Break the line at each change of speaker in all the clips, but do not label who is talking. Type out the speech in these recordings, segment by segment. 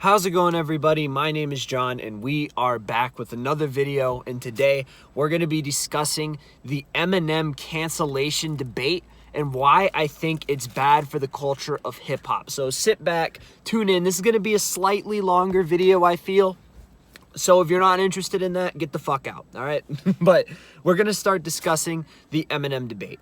How's it going, everybody? My name is John and we are back with another video, and today we're going to be discussing the Eminem cancellation debate and why I think it's bad for the culture of hip-hop. So sit back, tune in. This is going to be a slightly longer video, I feel. So if you're not interested in that, get the fuck out, all right? But we're going to start discussing the Eminem debate.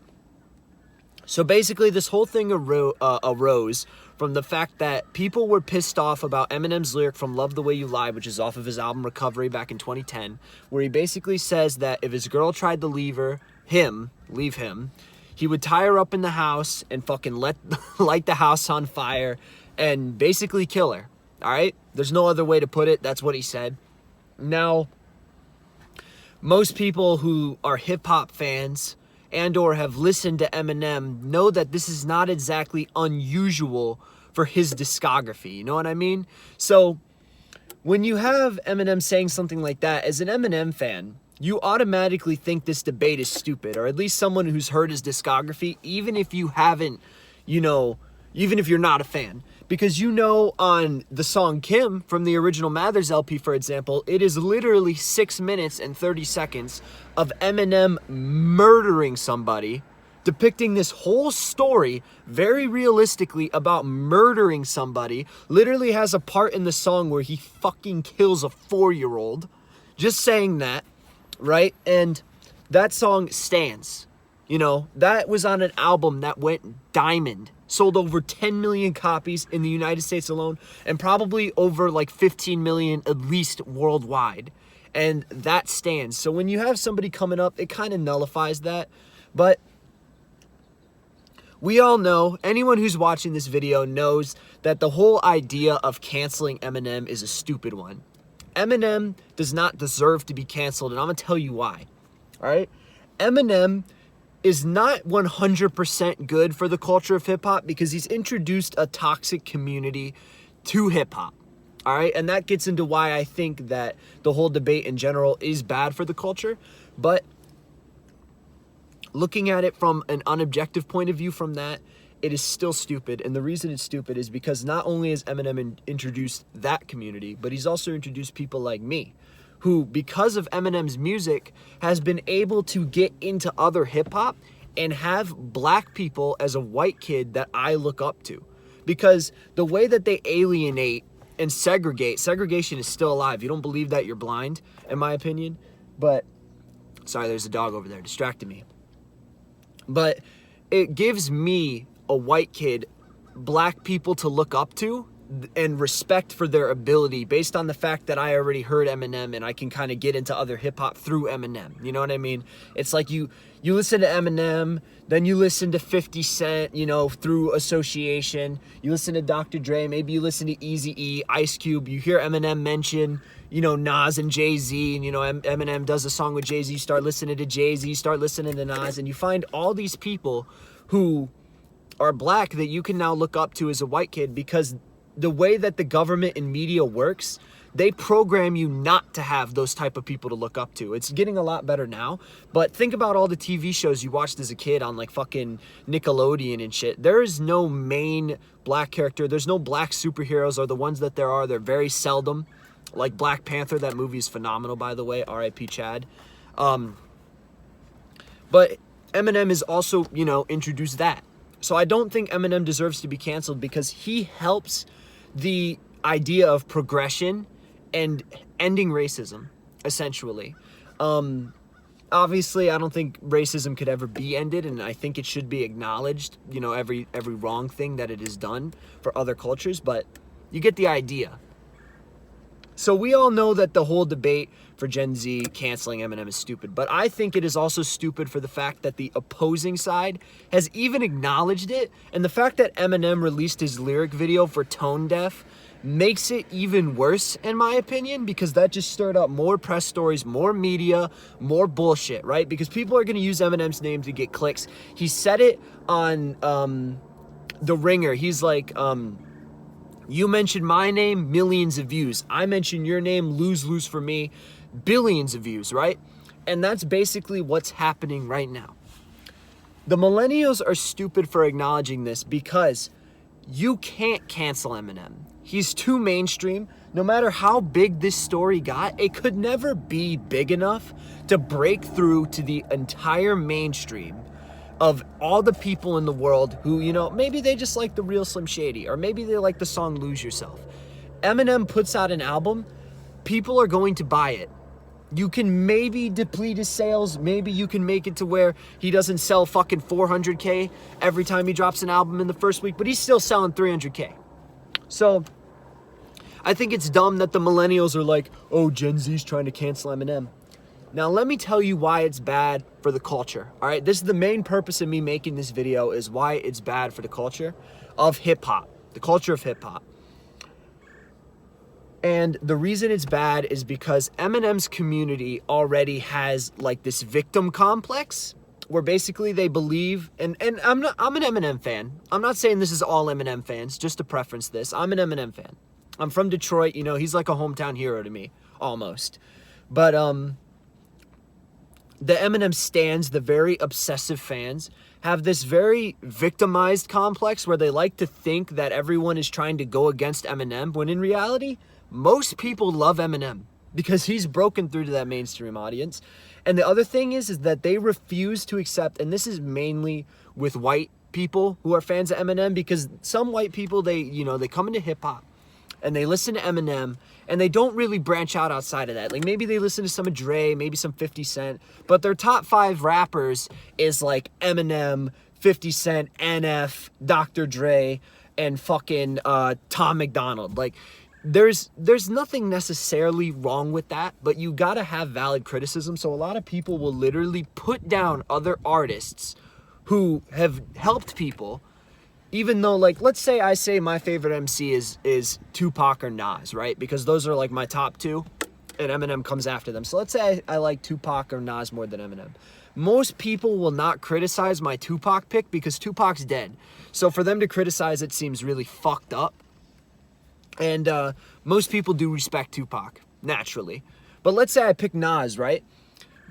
So basically, this whole thing arose from the fact that people were pissed off about Eminem's lyric from Love the Way You Lie, which is off of his album Recovery back in 2010, where he basically says that if his girl tried to leave him, he would tie her up in the house and fucking light the house on fire and basically kill her, all right? There's no other way to put it. That's what he said. Now, most people who are hip-hop fans and or have listened to Eminem know that this is not exactly unusual for his discography. You know what I mean? So when you have Eminem saying something like that, as an Eminem fan, you automatically think this debate is stupid, or at least someone who's heard his discography, even if you haven't, even if you're not a fan. Because on the song Kim from the original Mathers LP, for example, it is literally 6 minutes and 30 seconds of Eminem murdering somebody, depicting this whole story very realistically about murdering somebody. Literally has a part in the song where he fucking kills a 4-year-old. Just saying that, right? And that song stands. That was on an album that went diamond. Sold over 10 million copies in the United States alone, and probably over like 15 million at least worldwide. And that stands. So when you have somebody coming up, it kind of nullifies that. But we all know, anyone who's watching this video knows that the whole idea of canceling Eminem is a stupid one. Eminem does not deserve to be canceled, and I'm going to tell you why. All right? Eminem is not 100% good for the culture of hip-hop because he's introduced a toxic community to hip-hop, all right? And that gets into why I think that the whole debate in general is bad for the culture. But looking at it from an unobjective point of view from that, it is still stupid. And the reason it's stupid is because not only has Eminem introduced that community, but he's also introduced people like me, who, because of Eminem's music, has been able to get into other hip-hop and have black people as a white kid that I look up to. Because the way that they alienate and segregation is still alive. You don't believe that, you're blind, in my opinion. But, sorry, there's a dog over there distracting me. But it gives me, a white kid, black people to look up to and respect for their ability based on the fact that I already heard Eminem and I can kind of get into other hip-hop through Eminem. You know what I mean? It's like you listen to Eminem, then you listen to 50 Cent, through association. You listen to Dr. Dre, maybe you listen to Eazy-E, Ice Cube. You hear Eminem mention, Nas and Jay-Z, and, Eminem does a song with Jay-Z. You start listening to Jay-Z, you start listening to Nas, and you find all these people who are black that you can now look up to as a white kid because the way that the government and media works, they program you not to have those type of people to look up to. It's getting a lot better now, but think about all the TV shows you watched as a kid on like fucking Nickelodeon and shit. There is no main black character. There's no black superheroes, or the ones that there are, they're very seldom. Like Black Panther, that movie is phenomenal, by the way, R.I.P. Chad. But Eminem is also, introduced that. So I don't think Eminem deserves to be canceled because he helps the idea of progression and ending racism, essentially. Obviously, I don't think racism could ever be ended, and I think it should be acknowledged, every wrong thing that it has done for other cultures, but you get the idea. So we all know that the whole debate for Gen Z canceling Eminem is stupid, but I think it is also stupid for the fact that the opposing side has even acknowledged it, and the fact that Eminem released his lyric video for Tone Deaf makes it even worse, in my opinion, because that just stirred up more press stories, more media, more bullshit, right? Because people are going to use Eminem's name to get clicks. He said it on The Ringer. He's like, you mentioned my name, millions of views. I mention your name, lose for me, billions of views, right? And that's basically what's happening right now. The millennials are stupid for acknowledging this because you can't cancel Eminem. He's too mainstream. No matter how big this story got, it could never be big enough to break through to the entire mainstream of all the people in the world who, you know, maybe they just like the real Slim Shady, or maybe they like the song Lose Yourself. Eminem puts out an album, people are going to buy it. You can maybe deplete his sales, maybe you can make it to where he doesn't sell fucking 400K every time he drops an album in the first week, but he's still selling 300K. So I think it's dumb that the millennials are like, oh, Gen Z's trying to cancel Eminem. Now, let me tell you why it's bad for the culture, all right? This is the main purpose of me making this video, is why it's bad for the culture of hip-hop, the culture of hip-hop. And the reason it's bad is because Eminem's community already has like this victim complex where basically they believe, and I'm an Eminem fan. I'm not saying this is all Eminem fans, just to preference this. I'm an Eminem fan. I'm from Detroit, you know, he's like a hometown hero to me, almost. But the Eminem stans, the very obsessive fans, have this very victimized complex where they like to think that everyone is trying to go against Eminem, when in reality, most people love Eminem because he's broken through to that mainstream audience. And the other thing is that they refuse to accept, and this is mainly with white people who are fans of Eminem, because some white people, they come into hip hop and they listen to Eminem and they don't really branch out outside of that. Like maybe they listen to some of Dre, maybe some 50 Cent, but their top 5 rappers is like Eminem, 50 Cent, NF, Dr. Dre, and fucking Tom McDonald. Like there's nothing necessarily wrong with that, but you gotta have valid criticism. So a lot of people will literally put down other artists who have helped people, even though, like, let's say I say my favorite MC is Tupac or Nas, right? Because those are like my top 2, and Eminem comes after them. So let's say I like Tupac or Nas more than Eminem. Most people will not criticize my Tupac pick because Tupac's dead. So for them to criticize it seems really fucked up. And most people do respect Tupac, naturally. But let's say I pick Nas, right?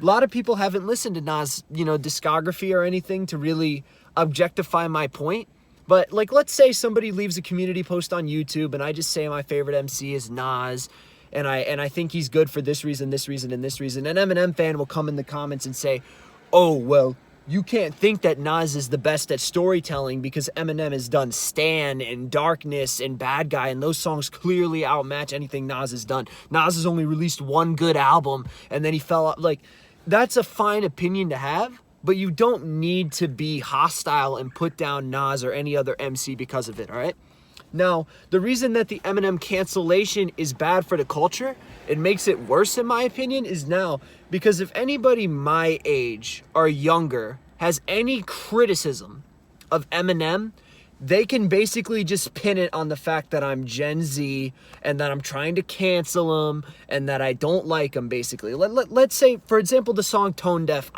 A lot of people haven't listened to Nas, discography or anything to really objectify my point. But like, let's say somebody leaves a community post on YouTube and I just say my favorite MC is Nas, and I think he's good for this reason, this reason, and this reason. An Eminem fan will come in the comments and say, oh, well, you can't think that Nas is the best at storytelling because Eminem has done Stan and Darkness and Bad Guy, and those songs clearly outmatch anything Nas has done. Nas has only released one good album and then he fell out. Like, that's a fine opinion to have, but you don't need to be hostile and put down Nas or any other MC because of it, all right? Now, the reason that the Eminem cancellation is bad for the culture, it makes it worse in my opinion, is now because if anybody my age or younger has any criticism of Eminem, they can basically just pin it on the fact that I'm Gen Z and that I'm trying to cancel him and that I don't like him, basically. Let's say, for example, the song Tone Deaf.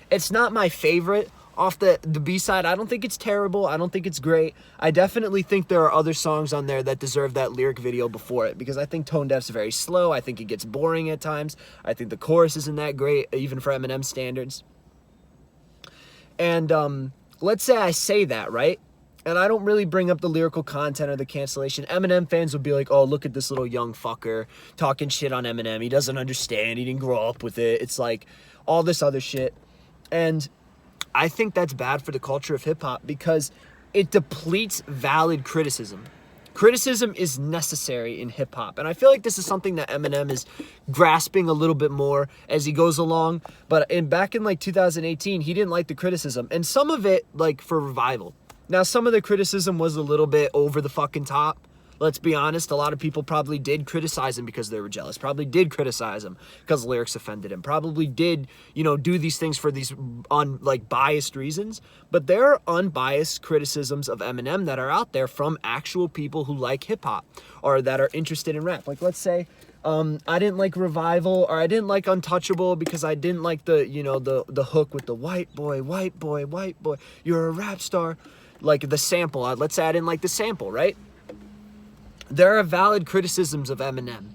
It's not my favorite off the B-side. I don't think it's terrible. I don't think it's great. I definitely think there are other songs on there that deserve that lyric video before it, because I think Tone Deaf's very slow. I think it gets boring at times. I think the chorus isn't that great, even for Eminem standards. And let's say I say that, right? And I don't really bring up the lyrical content or the cancellation. Eminem fans will be like, oh, look at this little young fucker talking shit on Eminem. He doesn't understand. He didn't grow up with it. It's like all this other shit. And I think that's bad for the culture of hip-hop because it depletes valid criticism. Criticism is necessary in hip-hop. And I feel like this is something that Eminem is grasping a little bit more as he goes along. But back in like 2018, he didn't like the criticism. And some of it, like, for Revival. Now, some of the criticism was a little bit over the fucking top. Let's be honest, a lot of people probably did criticize him because they were jealous. Probably did criticize him because lyrics offended him. Probably did, do these things for these biased reasons. But there are unbiased criticisms of Eminem that are out there from actual people who like hip-hop or that are interested in rap. Like, let's say I didn't like Revival, or I didn't like Untouchable because I didn't like the hook with the white boy, you're a rap star. Like the sample. Let's say I didn't like the sample, right? There are valid criticisms of Eminem.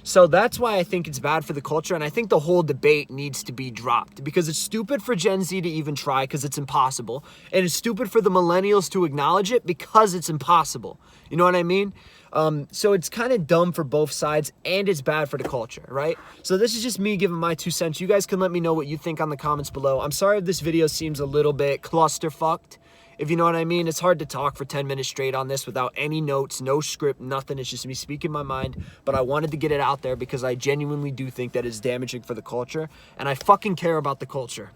So that's why I think it's bad for the culture, and I think the whole debate needs to be dropped because it's stupid for Gen Z to even try because it's impossible, and it's stupid for the millennials to acknowledge it because it's impossible. You know what I mean? So it's kind of dumb for both sides, and it's bad for the culture, right? So this is just me giving my 2 cents. You guys can let me know what you think on the comments below. I'm sorry if this video seems a little bit clusterfucked, if you know what I mean. It's hard to talk for 10 minutes straight on this without any notes, no script, nothing. It's just me speaking my mind, but I wanted to get it out there because I genuinely do think that it's damaging for the culture, and I fucking care about the culture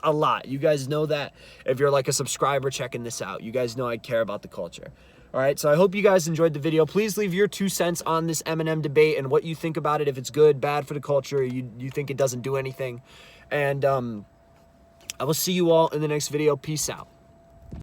a lot. You guys know that. If you're like a subscriber checking this out, you guys know I care about the culture. All right, so I hope you guys enjoyed the video. Please leave your 2 cents on this Eminem debate and what you think about it, if it's good, bad for the culture, or you think it doesn't do anything. And I will see you all in the next video. Peace out.